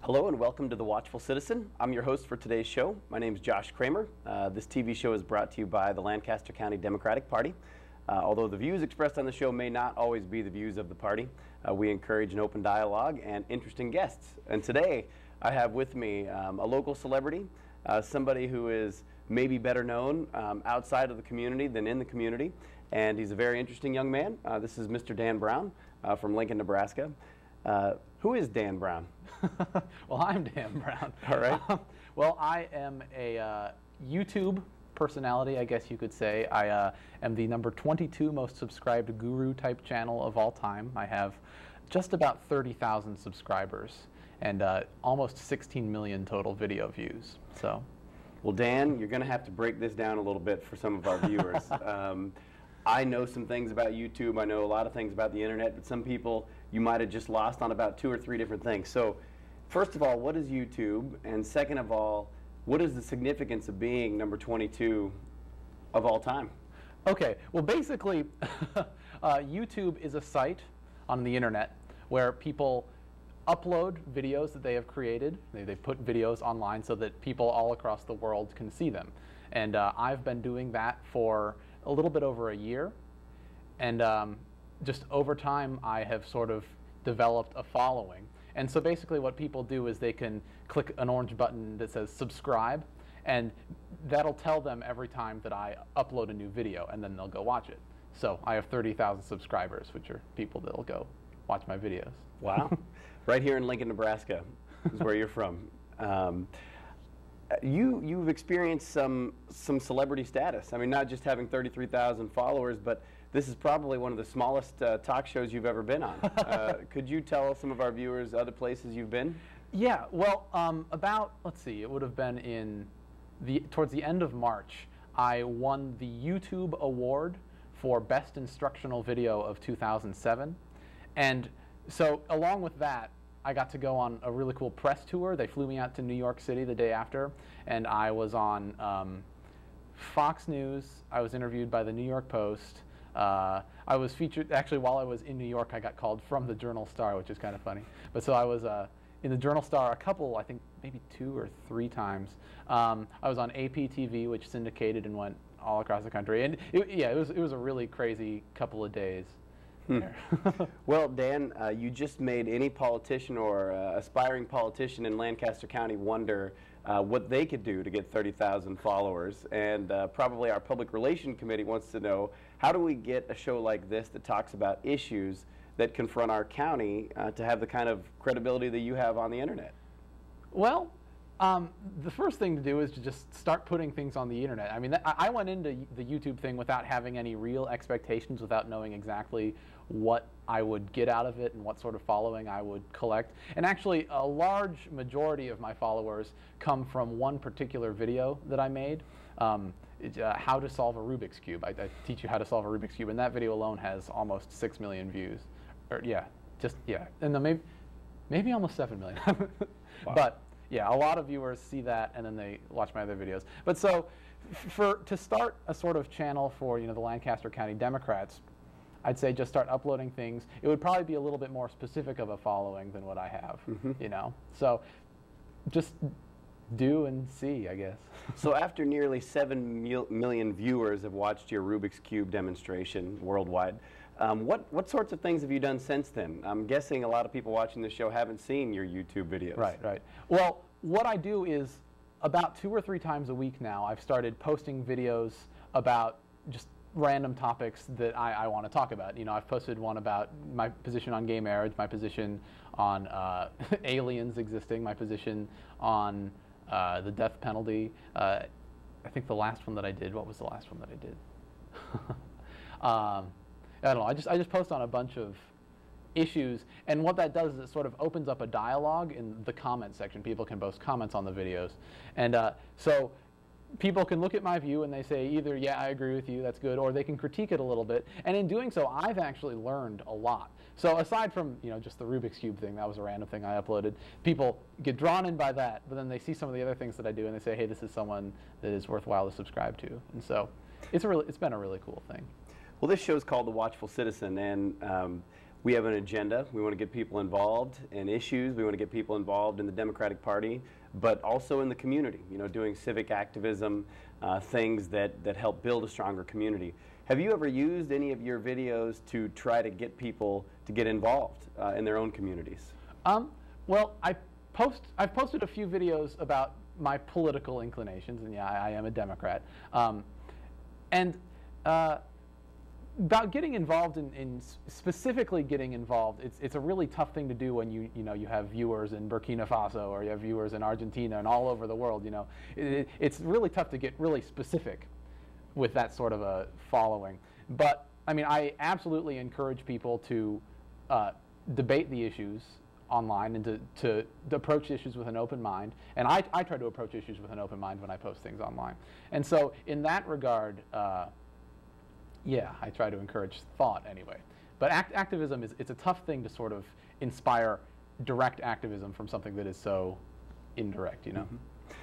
Hello and welcome to The Watchful Citizen. I'm your host for today's show. My name is Josh Cramer. This TV show is brought to you by the Lancaster County Democratic Party. Although the views expressed on the show may not always be the views of the party, we encourage an open dialogue and interesting guests. And today I have with me a local celebrity, somebody who is maybe better known outside of the community than in the community. And he's a very interesting young man. This is Mr. Dan Brown from Lincoln, Nebraska. Who is Dan Brown? Well, I'm Dan Brown. All right. Well, I am a YouTube personality, I guess you could say. I am the number 22 most subscribed guru type channel of all time. I have just about 30,000 subscribers and almost 16 million total video views. So, well, Dan, you're going to have to break this down a little bit for some of our viewers. I know some things about YouTube. I know a lot of things about the internet, but some people you might have just lost on about 2 or 3 different things. So, first of all, what is YouTube? And second of all, what is the significance of being number 22 of all time? Okay, well, basically, YouTube is a site on the internet where people upload videos that they have created. They put videos online so that people all across the world can see them. And I've been doing that for a little bit over a year. And just over time, I have sort of developed a following. And so basically what people do is they can click an orange button that says subscribe, and that'll tell them every time that I upload a new video, and then they'll go watch it. So I have 30,000 subscribers, which are people that'll go watch my videos. Wow. Right here in Lincoln, Nebraska is where you're from. You've experienced some celebrity status. I mean, not just having 33,000 followers, but this is probably one of the smallest talk shows you've ever been on. Could you tell some of our viewers other places you've been? Yeah, well, let's see, it would have been towards the end of March, I won the YouTube Award for Best Instructional Video of 2007. And so along with that, I got to go on a really cool press tour. They flew me out to New York City the day after, and I was on Fox News. I was interviewed by the New York Post. I was featured, actually, while I was in New York, I got called from the Journal-Star, which is kind of funny. But so I was in the Journal-Star a couple, I think maybe 2 or 3 times. I was on AP-TV, which syndicated and went all across the country. And it was a really crazy couple of days. Well, Dan, you just made any politician or aspiring politician in Lancaster County wonder what they could do to get 30,000 followers. And probably our Public Relations Committee wants to know, how do we get a show like this that talks about issues that confront our county to have the kind of credibility that you have on the internet? Well, the first thing to do is to just start putting things on the internet. I mean, I went into the YouTube thing without having any real expectations, without knowing exactly what I would get out of it and what sort of following I would collect. And actually, a large majority of my followers come from one particular video that I made, how to solve a Rubik's Cube. I teach you how to solve a Rubik's Cube, and that video alone has almost 6 million views. And then maybe almost 7 million. Wow. But yeah, a lot of viewers see that and then they watch my other videos. But so, to start a sort of channel for the Lancaster County Democrats, I'd say just start uploading things. It would probably be a little bit more specific of a following than what I have, So just do and see, I guess. So after nearly 7 million viewers have watched your Rubik's Cube demonstration worldwide, what sorts of things have you done since then? I'm guessing a lot of people watching this show haven't seen your YouTube videos. Right. Well, what I do is about 2 or 3 times a week now, I've started posting videos about just random topics that I want to talk about. I've posted one about my position on gay marriage, my position on aliens existing, my position on the death penalty. I think the last one that I did, what was the last one that I did? I don't know, I just post on a bunch of issues, and what that does is it sort of opens up a dialogue in the comment section. People can post comments on the videos, and so people can look at my view and they say either, yeah, I agree with you, that's good, or they can critique it a little bit. And in doing so, I've actually learned a lot. So aside from just the Rubik's Cube thing, that was a random thing I uploaded, people get drawn in by that, but then they see some of the other things that I do and they say, hey, this is someone that is worthwhile to subscribe to. And so it's been a really cool thing. Well, this show is called The Watchful Citizen, and we have an agenda. We want to get people involved in issues. We want to get people involved in the Democratic Party, but also in the community, you know, doing civic activism, things that help build a stronger community. Have you ever used any of your videos to try to get people to get involved in their own communities? Well, I've posted a few videos about my political inclinations, and yeah, I am a Democrat. About getting involved in specifically getting involved, it's a really tough thing to do when you have viewers in Burkina Faso or you have viewers in Argentina and all over the world. You know, it's really tough to get really specific with that sort of a following. But I mean, I absolutely encourage people to debate the issues online and to approach issues with an open mind. And I try to approach issues with an open mind when I post things online. And so in that regard, yeah, I try to encourage thought anyway. But activism it's a tough thing to sort of inspire direct activism from something that is so indirect, you know. Mm-hmm.